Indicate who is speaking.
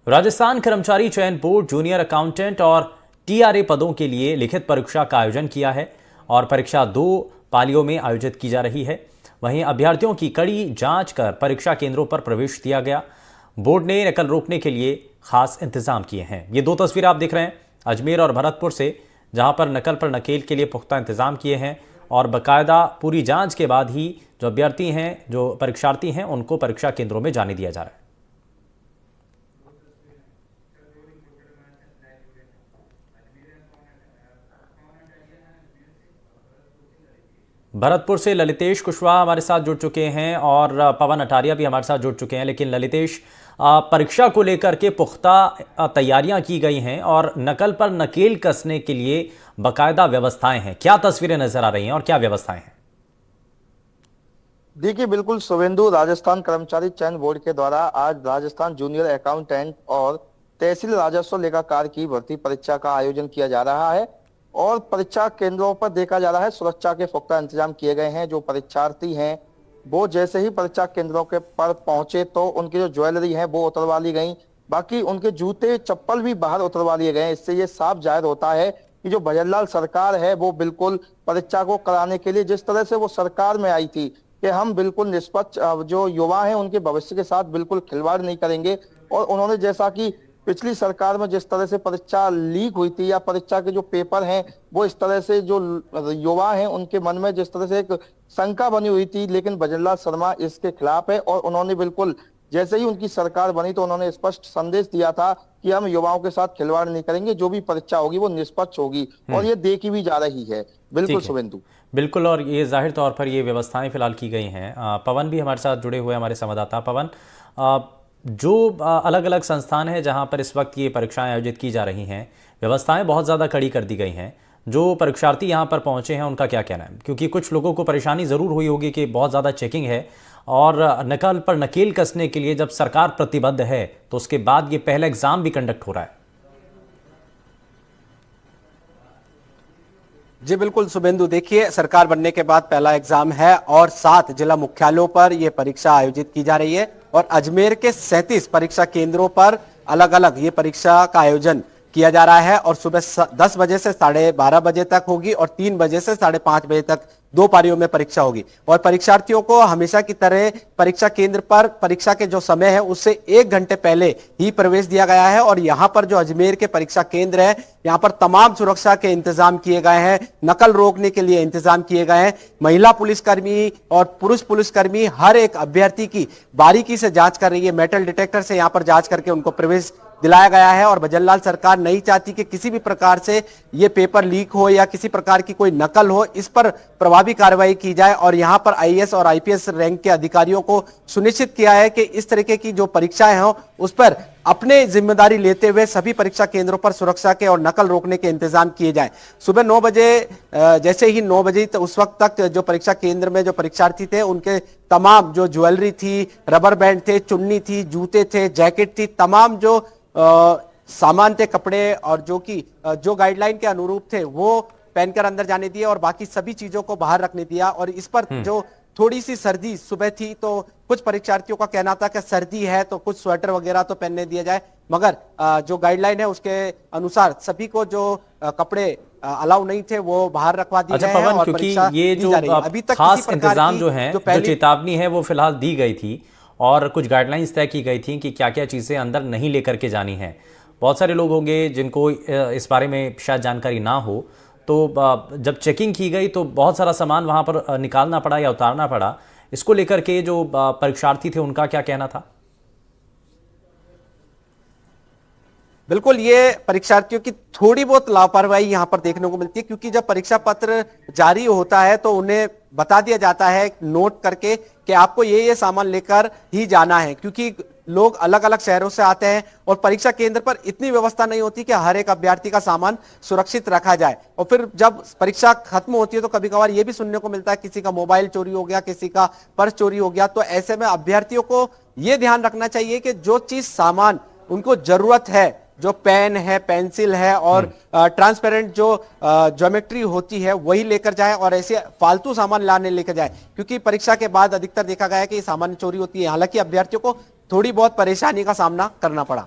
Speaker 1: राजस्थान कर्मचारी चयन board junior accountant और टीआरए पदों के लिए लिखित परीक्षा का आयोजन किया है और परीक्षा 2 पालियों में आयोजित की जा रही है। वहीं अभ्यर्थियों की कड़ी जांच कर परीक्षा केंद्रों पर प्रवेश दिया गया। बोर्ड ने नकल रोकने के लिए खास इंतजाम किए हैं। ये 2 तस्वीरें आप देख रहे हैं अजमेर और भरतपुर से, जहां पर नकल पर नकेल के लिए पुख्ता इंतजाम किए हैं और बाकायदा पूरी जांच के बाद ही जो अभ्यर्थी हैं, जो परीक्षार्थी हैं, उनको परीक्षा केंद्रों में जाने दिया जा रहा है। भरतपुर से ललितेश कुशवाहा हमारे साथ जुड़ चुके हैं और पवन अटारिया भी हमारे साथ जुड़ चुके हैं। लेकिन ललितेश, परीक्षा को लेकर के पुख्ता तैयारियां की गई हैं और नकल पर नकेल कसने के लिए बाकायदा व्यवस्थाएं हैं। क्या तस्वीरें नजर आ रही हैं और क्या व्यवस्थाएं हैं?
Speaker 2: देखिए, बिल्कुल शुभेंदु, राजस्थान कर्मचारी चयन बोर्ड के द्वारा आज राजस्थान जूनियर अकाउंटेंट और तहसील राजस्व लेखाकार की भर्ती परीक्षा का आयोजन किया जा रहा है और परीक्षा केंद्रों पर देखा जा रहा है सुरक्षा के पुख्ता इंतजाम किए गए हैं। जो परीक्षार्थी हैं वो जैसे ही परीक्षा केंद्रों के पर पहुंचे तो उनकी जो ज्वेलरी है वो उतरवा ली गई, बाकी उनके जूते चप्पल भी बाहर उतरवा लिए गए। इससे ये साफ जाहिर होता है कि जो भजनलाल सरकार है वो बिल्कुल परीक्षा को कराने के लिए जिस तरह से वो सरकार में आई थी कि हम बिल्कुल निष्पक्ष जो युवा हैं उनके भविष्य के साथ बिल्कुल खिलवाड़ नहीं करेंगे, और उन्होंने जैसा कि पिछली सरकार में जिस तरह से परीक्षा लीक हुई थी या परीक्षा के जो पेपर हैं वो इस तरह से जो युवा हैं उनके मन में जिस तरह से एक शंका बनी हुई थी, लेकिन भजनलाल शर्मा इसके खिलाफ है और उन्होंने बिल्कुल जैसे ही उनकी सरकार बनी तो उन्होंने स्पष्ट संदेश दिया था कि हम युवाओं के साथ खिलवाड़ नहीं करेंगे, जो भी परीक्षा होगी वो निष्पक्ष होगी, और ये देखी भी जा रही है। बिल्कुल शुभेंदु,
Speaker 1: बिल्कुल, और ये जाहिर तौर पर ये व्यवस्थाएं फिलहाल की गई हैं। पवन भी हमारे साथ जुड़े हुए हमारे संवाददाता। पवन, जो अलग अलग संस्थान है जहां पर इस वक्त ये परीक्षाएं आयोजित की जा रही हैं, व्यवस्थाएं बहुत ज़्यादा कड़ी कर दी गई हैं। जो परीक्षार्थी यहां पर पहुंचे हैं उनका क्या कहना है? क्योंकि कुछ लोगों को परेशानी ज़रूर हुई होगी कि बहुत ज़्यादा चेकिंग है और नकल पर नकेल कसने के लिए जब सरकार प्रतिबद्ध है तो उसके बाद ये पहला एग्ज़ाम भी कंडक्ट हो रहा है।
Speaker 3: जी बिल्कुल शुभेंदु, देखिए सरकार बनने के बाद पहला एग्जाम है और 7 जिला मुख्यालयों पर यह परीक्षा आयोजित की जा रही है और अजमेर के 37 परीक्षा केंद्रों पर अलग अलग ये परीक्षा का आयोजन किया जा रहा है और सुबह 10 बजे से 12:30 बजे तक होगी और 3 बजे से 5:30 बजे तक 2 पारियों में परीक्षा होगी। और परीक्षार्थियों को हमेशा की तरह परीक्षा केंद्र पर परीक्षा के जो समय है उससे 1 घंटे पहले ही प्रवेश दिया गया है और यहां पर जो अजमेर के परीक्षा केंद्र है यहां पर तमाम सुरक्षा के इंतजाम किए गए हैं, नकल रोकने के लिए इंतजाम किए गए हैं। महिला पुलिसकर्मी और पुरुष पुलिसकर्मी हर एक अभ्यर्थी की बारीकी से जांच कर रही है। मेटल डिटेक्टर से यहां पर जांच करके उनको प्रवेश दिलाया गया है और भजनलाल सरकार नहीं चाहती कि किसी भी प्रकार से ये पेपर लीक हो या किसी प्रकार की कोई नकल हो, इस पर प्रभावी कार्रवाई की जाए। और यहां पर आईएएस और आईपीएस रैंक के अधिकारियों को सुनिश्चित किया है कि इस तरीके की जो परीक्षाएं हो उस पर अपने जिम्मेदारी लेते हुए सभी परीक्षा केंद्रों पर सुरक्षा के और नकल रोकने के इंतजाम किए जाएं। सुबह 9 बजे जैसे ही 9 बजे तो उस वक्त तक जो परीक्षा केंद्र में जो परीक्षार्थी थे उनके तमाम जो ज्वेलरी थी, रबर बैंड थे, चुन्नी थी, जूते थे, जैकेट थी, तमाम जो सामान थे, कपड़े और जो कि जो गाइडलाइन के अनुरूप थे वो पहनकर अंदर जाने दिए और बाकी सभी चीजों को बाहर रखने दिया। और इस पर जो थोड़ी सी सर्दी सुबह थी तो कुछ परीक्षार्थियों का कहना था कि सर्दी है तो कुछ स्वेटर वगैरह तो पहनने दिया जाए, मगर जो गाइडलाइन है उसके अनुसार सभी को जो कपड़े अलाउ नहीं थे वो बाहर रखवा दिए गए हैं। और
Speaker 1: क्योंकि ये जो अभी तक खास इंतजाम जो है, जो चेतावनी है वो फिलहाल दी गई थी और कुछ गाइडलाइंस तय की गई थी कि क्या क्या चीज़ें अंदर नहीं लेकर के जानी है। बहुत सारे लोग होंगे जिनको इस बारे में शायद जानकारी ना हो, तो जब चेकिंग की गई तो बहुत सारा सामान वहाँ पर निकालना पड़ा या उतारना पड़ा। इसको लेकर के जो परीक्षार्थी थे उनका क्या कहना था?
Speaker 3: बिल्कुल, ये परीक्षार्थियों की थोड़ी बहुत लापरवाही यहां पर देखने को मिलती है, क्योंकि जब परीक्षा पत्र जारी होता है तो उन्हें बता दिया जाता है नोट करके कि आपको ये सामान लेकर ही जाना है, क्योंकि लोग अलग अलग शहरों से आते हैं और परीक्षा केंद्र पर इतनी व्यवस्था नहीं होती कि हर एक अभ्यर्थी का सामान सुरक्षित रखा जाए। और फिर जब परीक्षा खत्म होती है तो कभी कभार ये भी सुनने को मिलता है किसी का मोबाइल चोरी हो गया, किसी का पर्स चोरी हो गया। तो ऐसे में अभ्यर्थियों को यह ध्यान रखना चाहिए कि जो चीज सामान उनको जरूरत है, जो पेन है, पेंसिल है और ट्रांसपेरेंट जो ज्योमेट्री होती है वही लेकर जाएं और ऐसे फालतू सामान लाने लेकर जाएं, क्योंकि परीक्षा के बाद अधिकतर देखा गया है कि सामान चोरी होती है। हालांकि अभ्यर्थियों को थोड़ी बहुत परेशानी का सामना करना पड़ा।